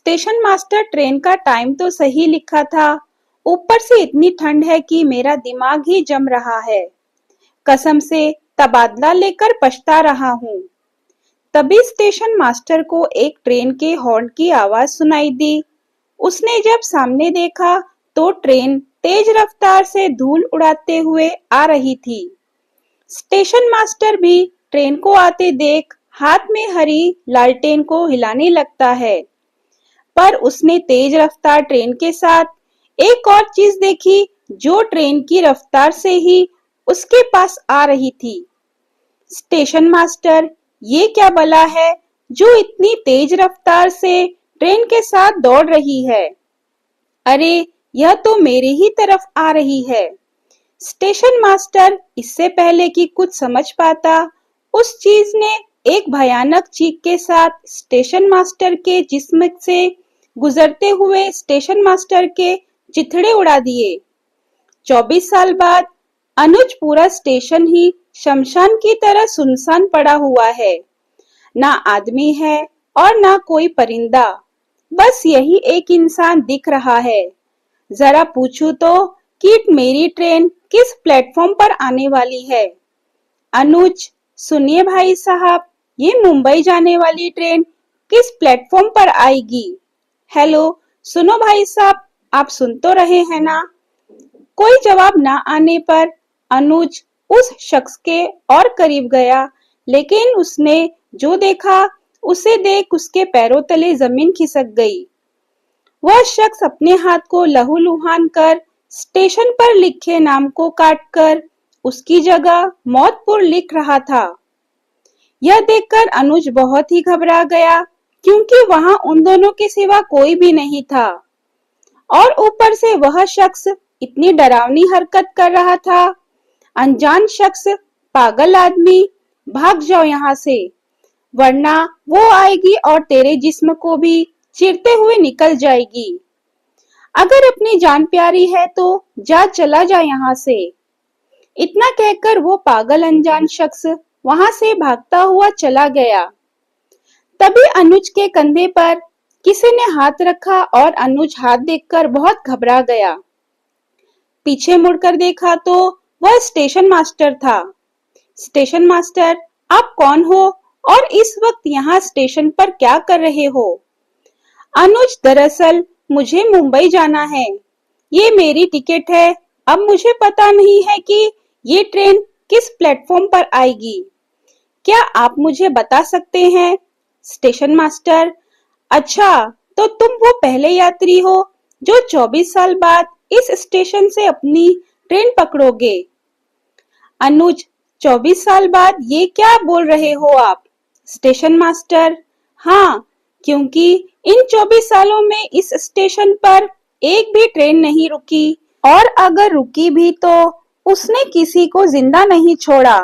Station master train का time तो सही लिखा था। ऊपर से इतनी ठंड है कि मेरा दिमाग ही जम रहा है। कसम से तबादला लेकर पछता रहा हूँ। तभी स्टेशन मास्टर को एक ट्रेन के हॉर्न की आवाज सुनाई दी। उसने जब सामने देखा तो ट्रेन तेज रफ्तार से धूल उड़ाते हुए आ रही थी। स्टेशन मास्टर भी ट्रेन को आते देख हाथ में हरी लालटेन को हिलाने लगता है। पर उसने तेज रफ्तार ट्रेन के साथ एक और चीज देखी जो ट्रेन की रफ्तार से ही उसके पास आ रही थी। स्टेशन मास्टर, ये क्या बला है जो इतनी तेज रफ्तार से ट्रेन के साथ दौड़ रही है? अरे, यह तो मेरे ही तरफ आ रही है। स्टेशन मास्टर इससे पहले कि कुछ समझ पाता, उस चीज ने एक भयानक चीख के साथ स्टेशन मास्टर के जिस्म से गुजरते हुए स्टेशन मास्टर के चिथड़े उड़ा दिए। 24 साल बाद अनुज पूरा स्टेशन ही शमशान की तरह सुनसान पड़ा हुआ है। ना आदमी है और ना कोई परिंदा, बस यही एक इंसान दिख रहा है। जरा पूछूं तो कि मेरी ट्रेन किस प्लेटफॉर्म पर आने वाली है? अनुज, सुनिए भाई साहब, ये मुंबई जाने वाली ट्रेन किस प्लेटफॉर्म पर आएगी? हेलो, सुनो भाई साहब, आप सुन तो रहे हैं ना? कोई जवाब ना आने पर अनुज उस शख्स के और करीब गया, लेकिन उसने जो देखा उसे देख उसके पैरों तले जमीन खिसक गई। वह शख्स अपने हाथ को लहूलुहान कर स्टेशन पर लिखे नाम को काटकर उसकी जगह मौतपुर लिख रहा था। यह देखकर अनुज बहुत ही घबरा गया, क्योंकि वहां उन दोनों के सिवा कोई भी नहीं था। और ऊपर से वह शख्स इतनी डरावनी हरकत कर रहा था। अनजान शख्स, पागल आदमी, भाग जाओ यहाँ से, वरना वो आएगी और तेरे जिस्म को भी चीरते हुए निकल जाएगी। अगर अपनी जान प्यारी है तो चला जा यहाँ से। इतना कहकर वो पागल अनजान शख्स वहां से भागता हुआ चला गया। तभी अनुज के कंधे पर किसी ने हाथ रखा और अनुज हाथ देखकर बहुत घबरा गया। पीछे मुड़कर देखा तो वह स्टेशन मास्टर था। स्टेशन मास्टर, आप कौन हो और इस वक्त यहाँ स्टेशन पर क्या कर रहे हो? अनुज, दरअसल मुझे मुंबई जाना है। ये मेरी टिकट है। अब मुझे पता नहीं है कि ये ट्रेन किस प्लेटफॉर्म पर आएगी। क्या आप मुझे बता सकते हैं? स्टेशन मास्टर, अच्छा, तो तुम वो पहले यात्री हो जो 24 साल बाद इस स्टेशन से अपनी ट्रेन पकड़ोगे। अनुज, 24 साल बाद ये क्या बोल रहे हो आप? स्टेशन मास्टर, हाँ, क्योंकि इन 24 सालों में इस स्टेशन पर एक भी ट्रेन नहीं रुकी, और अगर रुकी भी तो उसने किसी को जिंदा नहीं छोड़ा।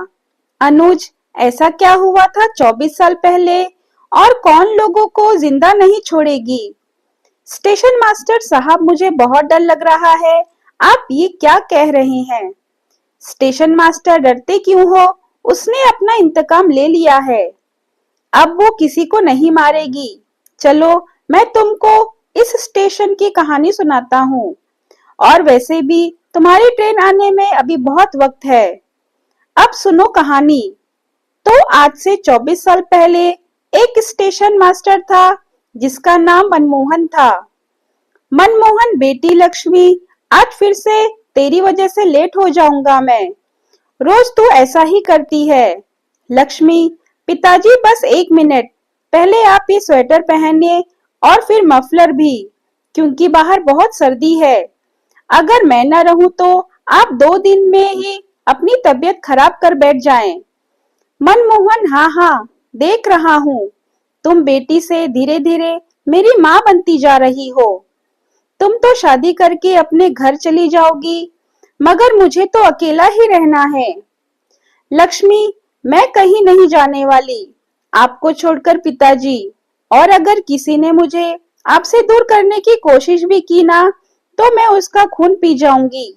अनुज, ऐसा क्या हुआ था 24 साल पहले और कौन लोगों को जिंदा नहीं छोड़ेगी? स्टेशन मास्टर साहब, मुझे बहुत डर लग रहा है। आप ये क्या कह रहे हैं? स्टेशन मास्टर, डरते क्यों हो? उसने अपना इंतकाम ले लिया है। अब वो किसी को नहीं मारेगी। चलो, मैं तुमको इस स्टेशन की कहानी सुनाता हूँ। और वैसे भी तुम्हारी ट्रेन आने में अभी बहुत वक्त है। अब सुनो कहानी। तो आज से 24 साल पहले एक स्टेशन मास्टर था जिसका नाम मनमोहन था। मनमोहन, बेटी लक्ष्मी, आज फिर से तेरी वजह से लेट हो जाऊंगा मैं। रोज तू ऐसा ही करती है। लक्ष्मी, पिताजी, बस 1 मिनट, पहले आप ये स्वेटर पहनिए और फिर मफलर भी, क्योंकि बाहर बहुत सर्दी है। अगर मैं न रहूं तो आप 2 दिन में ही अपनी तबीयत खराब कर बैठ जाएं। मनमोहन, हाँ हाँ, देख रहा हूँ। तुम बेटी से धीरे धीरे मेरी माँ बनती जा रही हो। तुम तो शादी करके अपने घर चली जाओगी, मगर मुझे तो अकेला ही रहना है। लक्ष्मी, मैं कहीं नहीं जाने वाली, आपको छोड़कर पिताजी। और अगर किसी ने मुझे आपसे दूर करने की कोशिश भी की ना, तो मैं उसका खून पी जाऊंगी।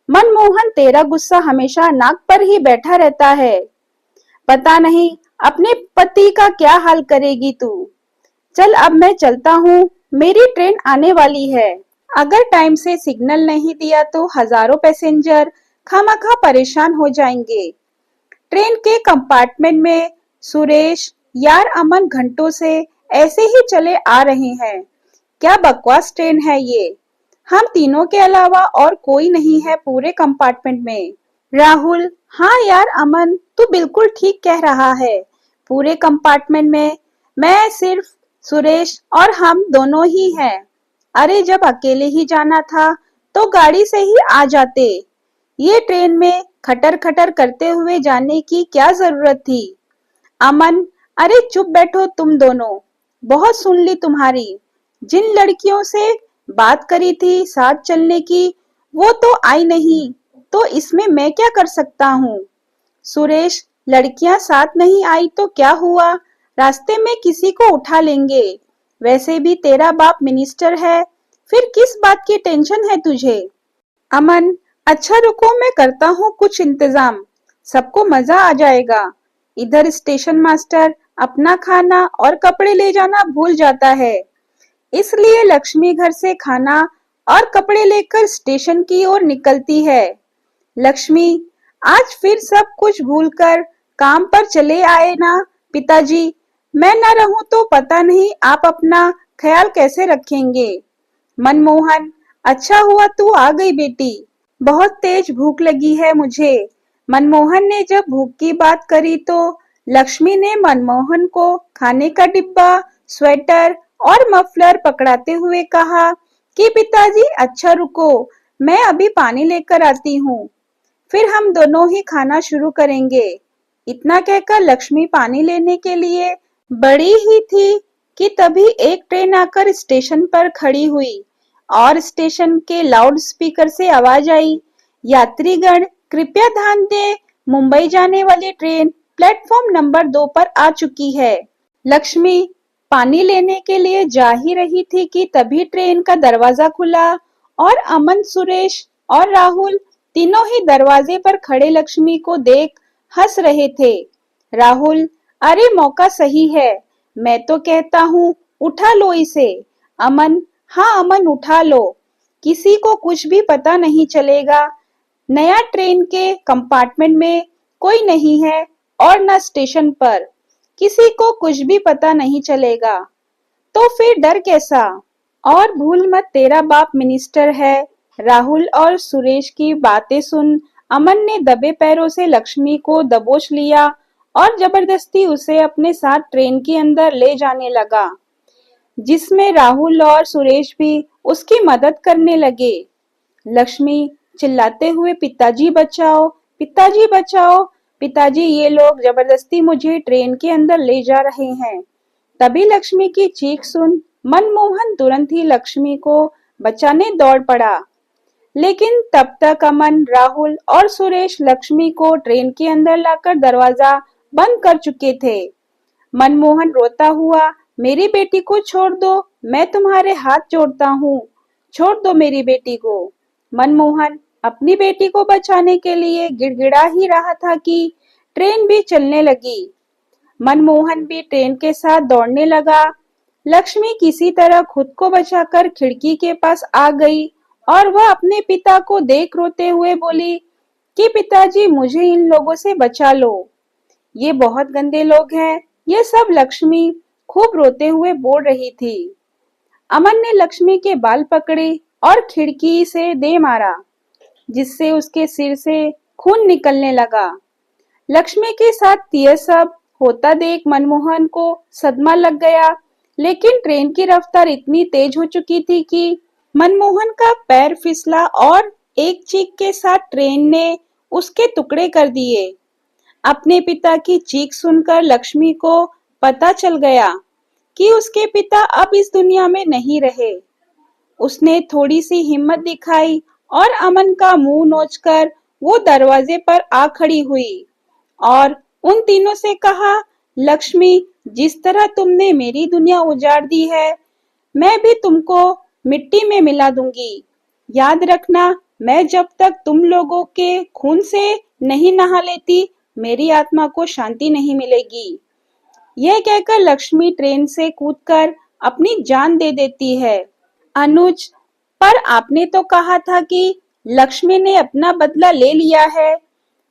मनमोहन, तेरा गुस्सा हमेशा नाक पर ही बैठा रहता है। पता नहीं अपने पति का क्या हाल करेगी तू। चल, अब मैं चलता हूँ। मेरी ट्रेन आने वाली है। अगर टाइम से सिग्नल नहीं दिया तो हजारों पैसेंजर खामखा परेशान हो जाएंगे। ट्रेन के कंपार्टमेंट में सुरेश, यार अमन घंटों से ऐसे ही चले आ रहे हैं। क्या बकवास ट्रेन है ये। हम तीनों के अलावा और कोई नहीं है पूरे कंपार्टमेंट में। राहुल, हाँ यार अमन, तू बिल्कुल ठीक कह रहा है। पूरे कंपार्टमेंट में मैं सिर्फ सुरेश और हम दोनों ही हैं। अरे जब अकेले ही जाना था तो गाड़ी से ही आ जाते। ये ट्रेन में खटर खटर करते हुए जाने की क्या जरूरत थी। अमन, अरे चुप बैठो तुम दोनों। बहुत सुन ली तुम्हारी। जिन लड़कियों से बात करी थी साथ चलने की, वो तो आई नहीं, तो इसमें मैं क्या कर सकता हूँ। सुरेश, लड़कियां साथ नहीं आई तो क्या हुआ, रास्ते में किसी को उठा लेंगे। वैसे भी तेरा बाप मिनिस्टर है, फिर किस बात की टेंशन है तुझे। अमन, अच्छा रुको मैं करता हूँ कुछ इंतजाम, सबको मजा आ जाएगा। इधर स्टेशन मास्टर अपना खाना और कपड़े ले जाना भूल जाता है, इसलिए लक्ष्मी घर से खाना और कपड़े लेकर स्टेशन की ओर निकलती है। लक्ष्मी, आज फिर सब कुछ भूलकर काम पर चले आए ना पिताजी। मैं न रहूं तो पता नहीं आप अपना ख्याल कैसे रखेंगे। मनमोहन, अच्छा हुआ तू आ गई बेटी, बहुत तेज भूख लगी है मुझे। मनमोहन ने जब भूख की बात करी तो लक्ष्मी ने मनमोहन को खाने का डिब्बा, स्वेटर और मफलर पकड़ाते हुए कहा कि पिताजी अच्छा रुको, मैं अभी पानी लेकर आती हूँ, फिर हम दोनों ही खाना शुरू करेंगे। इतना कहकर लक्ष्मी पानी लेने के लिए बड़ी ही थी कि तभी एक ट्रेन आकर स्टेशन पर खड़ी हुई और स्टेशन के लाउड स्पीकर से आवाज आई, यात्रीगण कृपया ध्यान दें, मुंबई जाने वाली ट्रेन प्लेटफॉर्म नंबर 2 पर आ चुकी है। लक्ष्मी पानी लेने के लिए जा ही रही थी कि तभी ट्रेन का दरवाजा खुला और अमन, सुरेश और राहुल तीनों ही दरवाजे पर खड़े लक्ष्मी को देख हंस रहे थे। राहुल, अरे मौका सही है, मैं तो कहता हूँ उठा लो इसे। अमन, हाँ अमन उठा लो, किसी को कुछ भी पता नहीं चलेगा। नया ट्रेन के कंपार्टमेंट में कोई नहीं है और न स्टेशन पर, किसी को कुछ भी पता नहीं चलेगा, तो फिर डर कैसा। और भूल मत तेरा बाप मिनिस्टर है। राहुल और सुरेश की बातें सुन अमन ने दबे पैरों से लक्ष्मी को दबोच लिया और जबरदस्ती उसे अपने साथ ट्रेन के अंदर ले जाने लगा, जिसमें राहुल और सुरेश भी उसकी मदद करने लगे। लक्ष्मी चिल्लाते हुए, पिताजी बचाओ, पिताजी बचाओ, पिताजी ये लोग जबरदस्ती मुझे ट्रेन के अंदर ले जा रहे हैं। तभी लक्ष्मी की चीख सुन मनमोहन तुरंत ही लक्ष्मी को बचाने दौड़ पड़ा, लेकिन तब तक अमन, राहुल और सुरेश लक्ष्मी को ट्रेन के अंदर लाकर दरवाजा बंद कर चुके थे। मनमोहन रोता हुआ, मेरी बेटी को छोड़ दो, मैं तुम्हारे हाथ जोड़ता हूँ, छोड़ दो मेरी बेटी को। मनमोहन अपनी बेटी को बचाने के लिए गिड़गिड़ा ही रहा था कि ट्रेन भी चलने लगी। मनमोहन भी ट्रेन के साथ दौड़ने लगा। लक्ष्मी किसी तरह खुद को बचाकर खिड़की के पास आ गई और वह अपने पिता को देख रोते हुए बोली कि पिताजी मुझे इन लोगों से बचा लो, ये बहुत गंदे लोग हैं। ये सब लक्ष्मी खूब रोते हुए बोल रही थी। अमन ने लक्ष्मी के बाल पकड़े और खिड़की से दे मारा, जिससे उसके सिर से खून निकलने लगा। लक्ष्मी के साथ यह सब होता देख मनमोहन को सदमा लग गया, लेकिन ट्रेन की रफ्तार इतनी तेज हो चुकी थी कि मनमोहन का पैर फिसला और एक चीख के साथ ट्रेन ने उसके टुकड़े कर दिए। अपने पिता की चीख सुनकर लक्ष्मी को पता चल गया कि उसके पिता अब इस दुनिया में नहीं रहे। उसने थोड़ी सी हिम्मत दिखाई और अमन का मुंह नोचकर वो दरवाजे पर आ खड़ी हुई और उन तीनों से कहा, लक्ष्मी, जिस तरह तुमने मेरी दुनिया उजाड़ दी है, मैं भी तुमको मिट्टी में मिला दूंगी। याद रखना, मैं जब तक तुम लोगों के खून से नहीं नहा लेती, मेरी आत्मा को शांति नहीं मिलेगी। यह कहकर लक्ष्मी ट्रेन से कूदकर अपनी जान दे देती है। अनुज, पर आपने तो कहा था कि लक्ष्मी ने अपना बदला ले लिया है,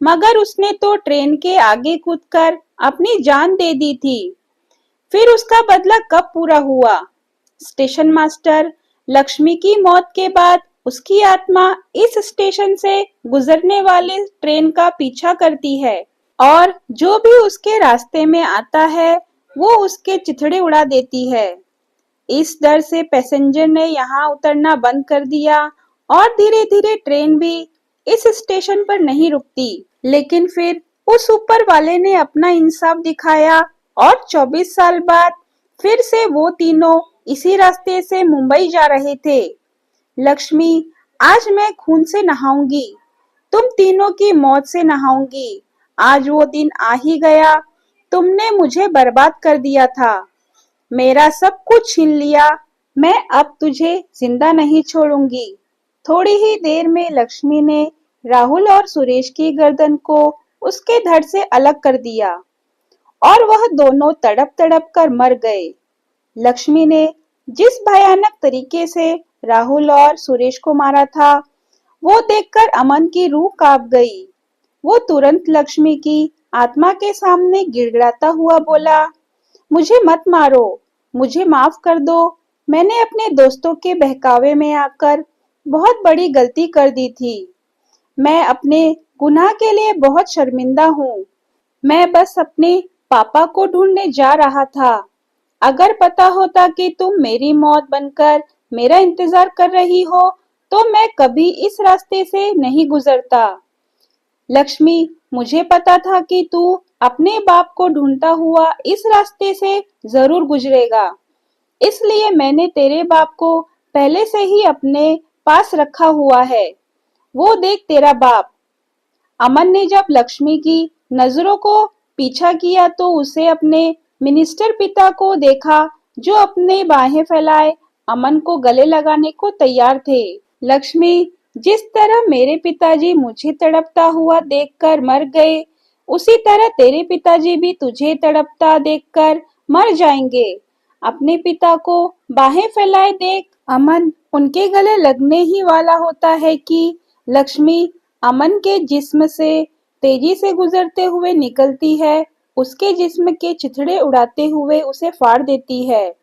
मगर उसने तो ट्रेन के आगे कूदकर अपनी जान दे दी थी। फिर उसका बदला कब पूरा हुआ? स्टेशन मास्टर, लक्ष्मी की मौत के बाद उसकी आत्मा इस स्टेशन से गुजरने वाले ट्रेन का पीछा करती है और जो भी उसके रास्ते में आता है वो उसके चिथड़े उड़ा देती है। इस डर से पैसेंजर ने यहाँ उतरना बंद कर दिया और धीरे धीरे ट्रेन भी इस स्टेशन पर नहीं रुकती। लेकिन फिर उस ऊपर वाले ने अपना इंसाफ दिखाया और 24 साल बाद फिर से वो तीनों इसी रास्ते से मुंबई जा रहे थे। लक्ष्मी, आज मैं खून से नहाऊंगी, तुम तीनों की मौत से नहाऊंगी। आज वो दिन आ ही गया। तुमने मुझे बर्बाद कर दिया था, मेरा सब कुछ छीन लिया। मैं अब तुझे जिंदा नहीं छोड़ूंगी। थोड़ी ही देर में लक्ष्मी ने राहुल और सुरेश की गर्दन को उसके धड़ से अलग कर दिया और वह दोनों तड़प तड़प कर मर गए। लक्ष्मी ने जिस भयानक तरीके से राहुल और सुरेश को मारा था, वो देखकर अमन की रूह कांप गई। वो तुरंत लक्ष्मी की आत्मा के सामने गिड़गिड़ाता हुआ बोला, मुझे मत मारो, मुझे माफ कर दो। मैंने अपने दोस्तों के बहकावे में आकर बहुत बड़ी गलती कर दी थी। मैं अपने गुनाह के लिए बहुत शर्मिंदा हूँ। मैं बस अपने पापा को ढूंढने जा रहा था। अगर पता होता कि तुम मेरी मौत बनकर मेरा इंतजार कर रही हो, तो मैं कभी इस रास्ते से नहीं गुजरता। लक्ष्मी, मुझे पता था कि तू अपने बाप को ढूंढता हुआ इस रास्ते से जरूर गुजरेगा, इसलिए मैंने तेरे बाप को पहले से ही अपने पास रखा हुआ है। वो देख तेरा बाप। अमन ने जब लक्ष्मी की नजरों को पीछा किया तो उसे अपने मिनिस्टर पिता को देखा, जो अपने बाहें फैलाए अमन को गले लगाने को तैयार थे। लक्ष्मी, जिस तरह मेरे पिताजी मुझे तड़पता हुआ देखकर मर गए, उसी तरह तेरे पिताजी भी तुझे तड़पता देखकर मर जाएंगे। अपने पिता को बाहें फैलाए देख अमन उनके गले लगने ही वाला होता है कि लक्ष्मी अमन के जिस्म से तेजी से गुजरते हुए निकलती है, उसके जिस्म के चिथड़े उड़ाते हुए उसे फाड़ देती है।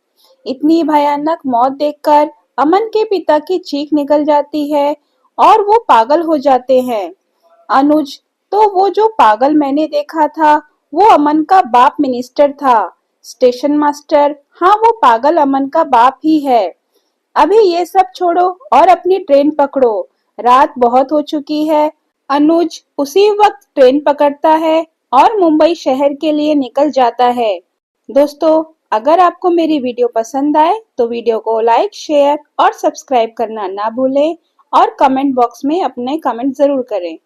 इतनी भयानक मौत देखकर अमन के पिता की चीख निकल जाती है और वो पागल हो जाते हैं। अनुज, तो वो जो पागल मैंने देखा था, वो अमन का बाप मिनिस्टर था। स्टेशन मास्टर, हाँ वो पागल अमन का बाप ही है। अभी ये सब छोड़ो और अपनी ट्रेन पकड़ो, रात बहुत हो चुकी है। अनुज उसी वक्त ट्रेन पकड़ता है और मुंबई शहर के लिए निकल जाता है। दोस्तों, अगर आपको मेरी वीडियो पसंद आए तो वीडियो को लाइक, शेयर और सब्सक्राइब करना ना भूलें और कमेंट बॉक्स में अपने कमेंट जरूर करें।